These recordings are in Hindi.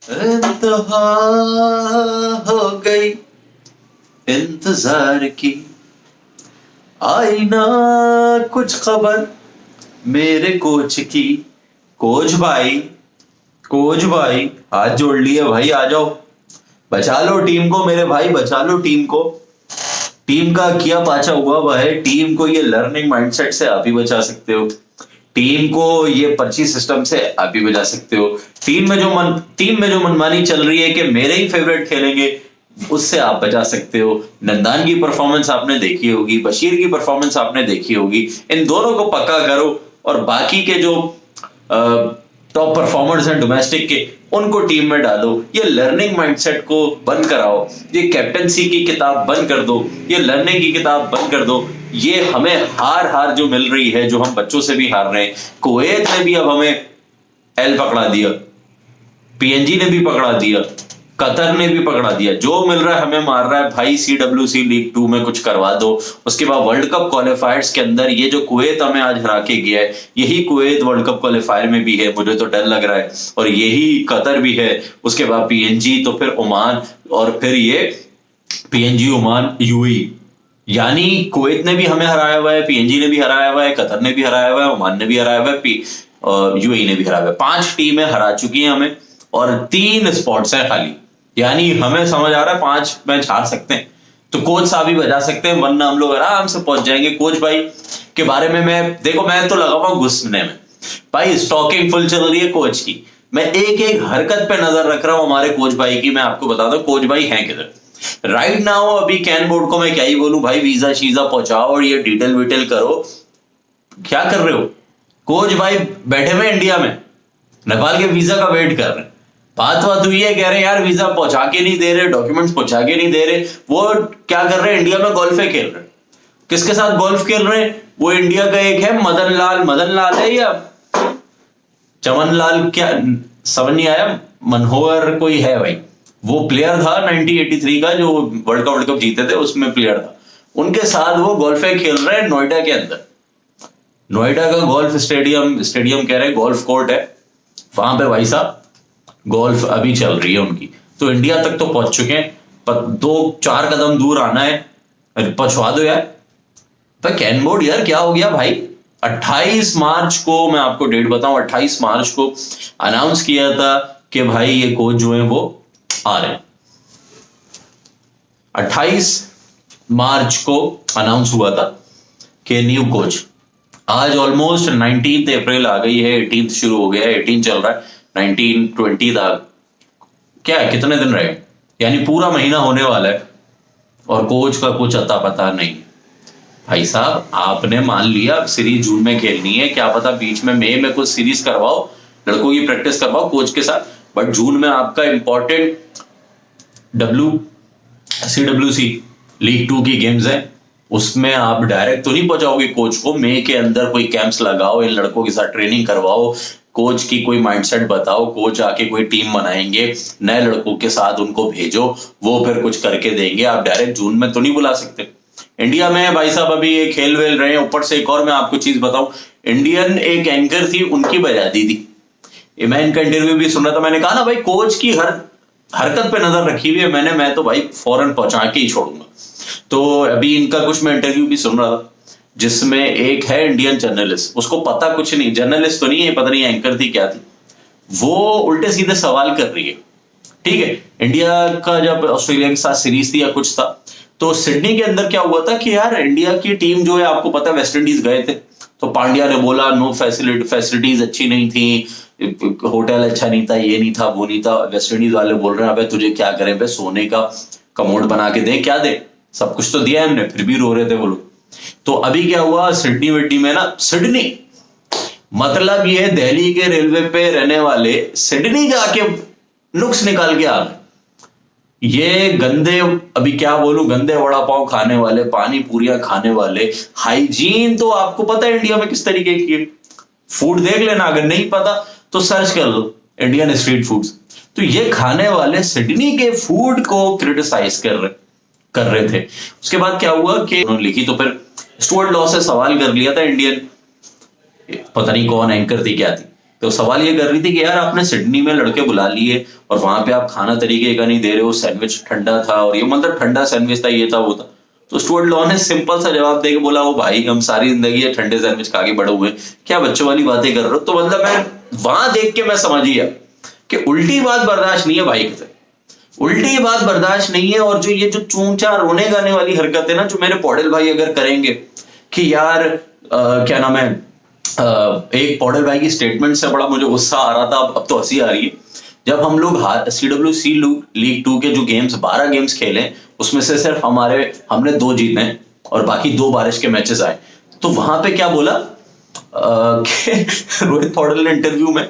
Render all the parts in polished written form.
इंतहा हो गई इंतजार की, आई ना कुछ खबर मेरे कोच की। कोच भाई हाथ जोड़ लिए भाई, आ जाओ, बचा लो टीम को मेरे भाई, बचा लो टीम को। टीम का किया पाचा हुआ हुआ है, टीम को ये लर्निंग माइंडसेट से आप ही बचा सकते हो, टीम को ये पर्ची सिस्टम से आप ही बचा सकते हो। टीम में जो मनमानी चल रही है कि मेरे ही फेवरेट खेलेंगे, उससे आप बचा सकते हो। नंदान की परफॉर्मेंस आपने देखी होगी, बशीर की परफॉर्मेंस आपने देखी होगी, इन दोनों को पक्का करो और बाकी के जो टॉप परफॉर्मर्स हैं डोमेस्टिक के, उनको टीम में डालो। ये लर्निंग माइंडसेट को बंद कराओ, ये कैप्टनसी की किताब बंद कर दो, ये लर्निंग की किताब बंद कर दो। ये हमें हार जो मिल रही है, जो हम बच्चों से भी हार रहे हैं। कुवैत ने भी अब हमें एल पकड़ा दिया, पीएनजी ने भी पकड़ा दिया, कतर ने भी पकड़ा दिया। जो मिल रहा है हमें मार रहा है भाई। CWC लीग 2 में कुछ करवा दो। उसके बाद वर्ल्ड कप क्वालिफायर्स के अंदर ये जो कुवैत हमें आज हरा के गया है, यही कुवैत वर्ल्ड कप क्वालिफायर में भी है, मुझे तो डर लग रहा है। और यही कतर भी है, उसके बाद पीएनजी, तो फिर ओमान, और फिर ये पीएनजी ओमान यूएई। यानी कुवैत ने भी हमें हराया हुआ है, पीएनजी ने भी हराया हुआ है, कतर ने भी हराया हुआ है, ओमान ने भी हराया हुआ है, यूएई ने भी हराया हुआ है। 5 टीमें हरा चुकी हैं हमें और 3 स्पॉट्स हैं खाली। यानी हमें समझ आ रहा है 5 मैच हार सकते हैं, तो कोच साहब ही बजा सकते हैं, वरना हम लोग आराम से पहुंच जाएंगे। कोच भाई के बारे में मैं तो लगा हुआ घुसने में भाई, स्टॉकिंग फुल चल रही है कोच की। मैं एक एक हरकत पे नजर रख रहा हूं हमारे कोच भाई की। मैं आपको बता दूं कोच भाई हैं किधर राइट नाउ। अभी कैन बोर्ड को मैं क्या ही बोलूं भाई, वीजा शीजा पहुंचाओ और ये डिटेल विटेल करो। क्या कर रहे हो? कोच भाई बैठे हुए इंडिया में, नेपाल के वीजा का वेट कर रहे हैं। बात हुई है, कह रहे हैं यार वीजा पहुंचा के नहीं दे रहे, डॉक्यूमेंट्स पहुंचा के नहीं दे रहे। वो क्या कर रहे हैं? इंडिया में गोल्फ खेल रहे हैं। किसके साथ गोल्फ खेल रहे हैं? वो इंडिया का एक है मदन लाल है या चमन लाल, क्या समझ नहीं आया, मनोहर कोई है भाई। वो प्लेयर था 1983 का जो वर्ल्ड कप जीते थे, उसमें प्लेयर था। उनके साथ वो गोल्फ खेल रहे हैं नोएडा के अंदर। नोएडा का गोल्फ स्टेडियम कह रहे हैं, गोल्फ कोर्ट है वहां पे भाई साहब, गोल्फ अभी चल रही है उनकी। तो इंडिया तक तो पहुंच चुके हैं, पर 2-4 कदम दूर आना है, पहुंचवा दो यार। तो कैन बोर्ड यार क्या हो गया भाई? 28 मार्च को मैं आपको डेट बताऊं, 28 मार्च को अनाउंस किया था कि भाई ये कोच जो है वो आ रहे हैं। 28 मार्च को अनाउंस हुआ था कि न्यू कोच। आज ऑलमोस्ट 19 अप्रैल आ गई है, 18 शुरू हो गया है, 18 चल रहा है, 19 20 तक क्या है, कितने दिन रहे? यानी पूरा महीना होने वाला है और कोच का कुछ अता पता नहीं। भाई साहब आपने मान लिया सीरीज जून में खेलनी है, क्या पता बीच में मई में कुछ सीरीज करवाओ, लड़कों की प्रैक्टिस करवाओ कोच के साथ, बट जून में आपका इंपॉर्टेंट CWC लीग 2 की गेम्स है, उसमें आप डायरेक्ट तो नहीं पहुंचाओगे कोच को। मई के अंदर कोई कैंप्स लगाओ, इन लड़कों के साथ ट्रेनिंग करवाओ, कोच की कोई माइंडसेट बताओ, कोच आके कोई टीम बनाएंगे, नए लड़कों के साथ उनको भेजो, वो फिर कुछ करके देंगे। आप डायरेक्ट जून में तो नहीं बुला सकते। इंडिया में भाई साहब अभी ये खेल वेल रहे हैं। ऊपर से एक और मैं आपको चीज बताऊं, इंडियन एक एंकर थी, उनकी बजा दी थी। मैं इनका इंटरव्यू भी सुन रहा था, मैंने कहा ना भाई कोच की हर हरकत पे नजर रखी हुई है मैंने, मैं तो भाई फौरन पहुंचा के ही छोड़ूंगा। तो अभी इनका कुछ मैं इंटरव्यू भी सुन रहा था, जिसमें एक है इंडियन जर्नलिस्ट, उसको पता कुछ नहीं, जर्नलिस्ट तो नहीं है, पता नहीं एंकर थी क्या थी, वो उल्टे सीधे सवाल कर रही है। ठीक है, इंडिया का जब ऑस्ट्रेलिया के साथ सीरीज थी या कुछ था, तो सिडनी के अंदर क्या हुआ था कि यार इंडिया की टीम जो है, आपको पता है वेस्ट इंडीज गए थे, तो पांड्या ने बोला नो फैसिलिटीज अच्छी नहीं थी, होटल अच्छा नहीं था, ये नहीं था, वो नहीं था। वेस्ट इंडीज वाले बोल रहे हैं अबे तुझे क्या करें बे, सोने का कमोड बना के दे, क्या दे, सब कुछ तो दिया है हमने, फिर भी रो रहे थे वो लोग। तो अभी क्या हुआ सिडनी विडनी में ना, सिडनी मतलब ये दिल्ली के रेलवे पे रहने वाले सिडनी जाके नुक्स निकाल के आ गए। ये गंदे, अभी क्या बोलूं, गंदे वड़ा पाव खाने वाले, पानी पूरियां खाने वाले, हाइजीन तो आपको पता है इंडिया में किस तरीके की है। फूड देख लेना, अगर नहीं पता तो सर्च कर लो इंडियन स्ट्रीट फूड्स। तो ये खाने वाले सिडनी के फूड को क्रिटिसाइज कर रहे थे। उसके बाद क्या हुआ कि उन्होंने लिखी, तो फिर स्टुअर्ट लॉ से सवाल कर लिया था इंडियन, पता नहीं कौन एंकर थी क्या थी, तो सवाल ये कर रही थी कि यार आपने सिडनी में लड़के बुला लिए और वहां पे आप खाना तरीके का नहीं दे रहे हो, सैंडविच ठंडा था, और ये मतलब ठंडा सैंडविच था, ये था वो था। तो स्टुअर्ट लॉ ने सिंपल सा जवाब देके बोला, वो भाई हम सारी जिंदगी ये ठंडे सैंडविच खा के बड़े हुए, क्या बच्चों वाली बातें कर रहे हो। तो मतलब मैं वहां देख के मैं समझ गया कि उल्टी बात बर्दाश्त नहीं है भाई के, उल्टी बात बर्दाश्त नहीं है। और जो ये जो चूंचा रोने गाने वाली हरकत है ना, जो मेरे पौडेल भाई अगर करेंगे कि यार क्या नाम है, एक पौडेल भाई की स्टेटमेंट से बड़ा मुझे गुस्सा आ रहा था, अब तो हंसी आ रही है। जब हम लोग CWC लीग 2 के जो गेम्स 12 गेम्स खेले, उसमें से सिर्फ हमने 2 जीते और बाकी 2 बारिश के मैचेस आए। तो वहां पे क्या बोला कि रोहित पौडेल ने इंटरव्यू में,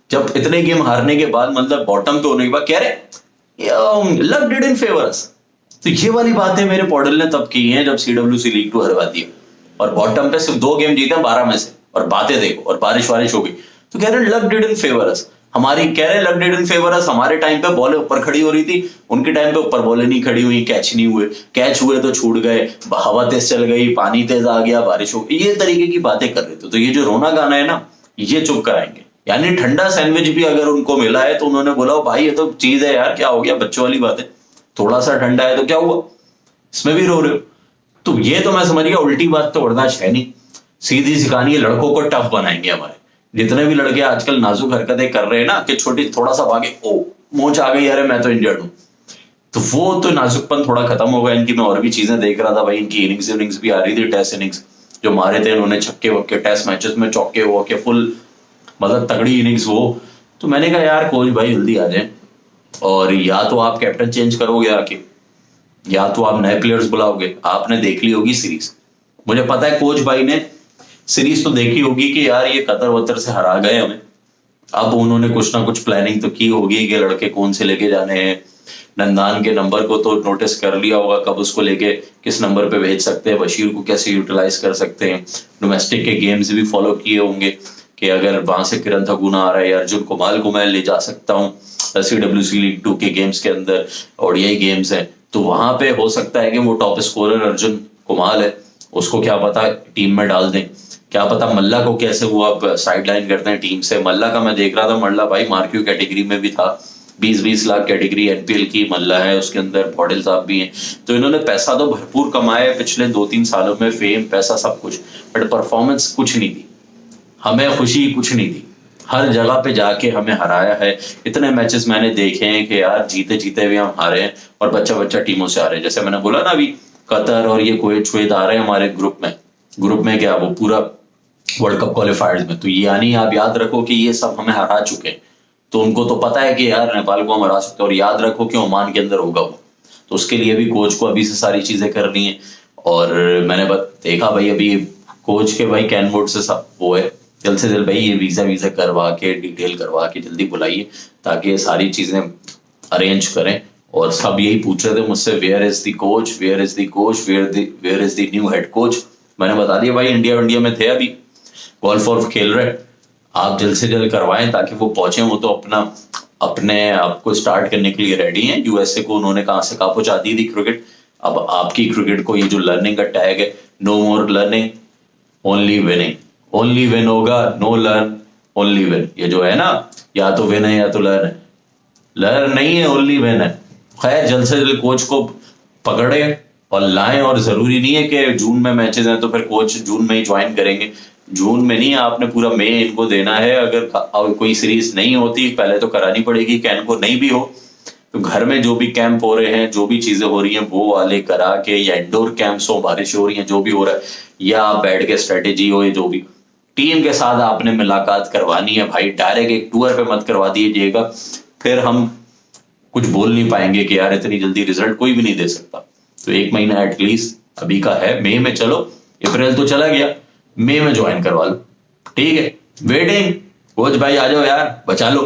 जब इतने गेम हारने के बाद, मतलब बॉटम पे होने के बाद, कह रहे लक डिडंट फेवर अस। तो ये वाली बातें मेरे पौडेल ने तब की हैं जब CWC लीग 2 हरवा दी और बॉटम पे सिर्फ 2 गेम जीते 12 में से, और बातें देखो, और बारिश वारिश हो गई। तो कह रहे लक डिडंट फेवर अस, कह रहे लक डिडंट फेवर अस। हमारे टाइम पे बॉलें ऊपर खड़ी हो रही थी, उनके टाइम पे ऊपर बॉलें नहीं खड़ी हुई, कैच नहीं हुए, कैच हुए तो छूट गए, हवा तेज चल गई, पानी तेज आ गया, बारिश हो गई, ये तरीके की बातें कर रहे थे। तो ये जो रोना गाना है ना, ये चुप कराएंगे। यानी ठंडा सैंडविच भी अगर उनको मिला है तो उन्होंने बोला, भाई ये तो चीज है यार, क्या हो गया, बच्चों वाली बात है, थोड़ा सा ठंडा है तो क्या हुआ, इसमें भी रो रहे हो। तो ये तो मैं समझ गया उल्टी बात तो बर्दाश्त है नहीं। सीधी सी कहानी है, लड़कों को टफ बनाएंगे हमारे। जितने भी लड़के आजकल नाजुक हरकतें कर रहे हैं ना, कि छोटी थोड़ा सा भागे, ओ मोच आ गई, अरे मैं तो इंजर्ड हूं, तो वो तो नाजुकपन थोड़ा खत्म होगा इनकी। मैं और भी चीजें देख रहा था भाई, इनकी इनिंग्स भी आ रही थी, टेस्ट इनिंग्स जो मारे थे इन्होंने, छक्के वक्के, टेस्ट मैचेस में चौके हो के, फुल मतलब तगड़ी इनिंग्स हो। तो मैंने कहा यार कोच भाई जल्दी आ जाए, और या तो आप कैप्टन चेंज करोगे आके, या तो आप नए प्लेयर्स बुलाओगे। आपने देख ली होगी सीरीज, मुझे पता है कोच भाई ने सीरीज तो देखी होगी कि यार ये कतर वतर से हरा गए हमें। अब उन्होंने कुछ ना कुछ प्लानिंग तो की होगी कि लड़के कौन से लेके जाने हैं। नंदान के नंबर को तो नोटिस कर लिया होगा, कब उसको लेके किस नंबर पे भेज सकते हैं, बशीर को कैसे यूटिलाइज कर सकते हैं। डोमेस्टिक के गेम्स भी फॉलो किए होंगे कि अगर वहां से किरण थगुना आ रहा है या अर्जुन कुमाल को मैं ले जा सकता हूँ CWC लीग 2 के गेम्स के अंदर, और यही गेम्स है, तो वहां पे हो सकता है कि वो टॉप स्कोरर अर्जुन कुमाल है, उसको क्या पता टीम में डाल दें। क्या पता मल्ला को कैसे वो अब साइड लाइन करते हैं टीम से। मल्ला का मैं देख रहा था, मल्ला भाई मार्क्यू कैटेगरी में भी था, 20-20 लाख कैटेगरी NPL की मल्ला है, उसके अंदर पौडेल साहब भी हैं। तो इन्होंने पैसा तो भरपूर कमाया पिछले 2-3 सालों में, फेम पैसा सब कुछ, बट परफॉर्मेंस कुछ नहीं दी, हमें खुशी कुछ नहीं दी। हर जगह पे जाके हमें हराया है। इतने मैचेस मैंने देखे हैं कि यार जीते जीते भी हम हारे हैं, और बच्चा बच्चा टीमों से आ रहे हैं। जैसे मैंने बोला ना अभी, कतर और ये कुवैत आ रहे हैं हमारे ग्रुप में क्या वो पूरा वर्ल्ड कप क्वालिफायर्स में। तो यानी आप याद रखो कि ये सब हमें हरा चुके हैं, तो उनको तो पता है कि यार नेपाल को हम हरा सकते हैं। और याद रखो कि ओमान के अंदर होगा वो, तो उसके लिए भी कोच को अभी से सारी चीजें करनी है। और मैंने देखा भाई अभी कोच के भाई कैनवुड से सब वो है, जल्द से जल्द भाई ये वीजा करवा के, डिटेल करवा के जल्दी बुलाइए, ताकि ये सारी चीजें अरेंज करें। और सब यही पूछ रहे थे मुझसे, where is the coach, where is the coach, where is the new head coach. मैंने बता दिया भाई इंडिया में थे, अभी गोल्फ वॉल्फ खेल रहे, आप जल्द से जल्द करवाएं ताकि वो पहुंचे। वो तो अपने आप को स्टार्ट करने के लिए रेडी हैं। USA को उन्होंने कहां से कहां पहुंचा दी थी क्रिकेट, अब आपकी क्रिकेट को ये जो लर्निंग का टैग है, no more learning only winning, only win होगा, नो लर्न ओनली विन। ये जो है ना, या तो विन है या तो लर्न है, लर्न नहीं है, ओनली विन है। खैर जल्द से जल्द कोच को पकड़े और लाएं, और जरूरी नहीं है कि जून में मैचेस हैं तो फिर कोच जून में ही ज्वाइन करेंगे। जून में नहीं, आपने पूरा मई इनको देना है। अगर कोई सीरीज नहीं होती पहले तो करानी पड़ेगी, कि इनको नहीं भी हो तो घर में जो भी कैंप हो रहे हैं, जो भी चीजें हो रही हैं वो वाले करा के, या इंडोर कैंप्स हो, बारिश हो रही है, जो भी हो रहा है, या आप बैठ के स्ट्रेटेजी हो, जो भी टीम के साथ आपने मुलाकात करवानी है भाई, डायरेक्ट एक टूर पे मत करवा दीजिएगा, फिर हम कुछ बोल नहीं पाएंगे कि यार इतनी जल्दी रिजल्ट कोई भी नहीं दे सकता। तो 1 महीना एटलीस्ट अभी का है, मई में चलो, अप्रैल तो चला गया, मई में ज्वाइन करवा लो, ठीक है। वेटिंग कोच भाई आ जाओ यार, बचा लो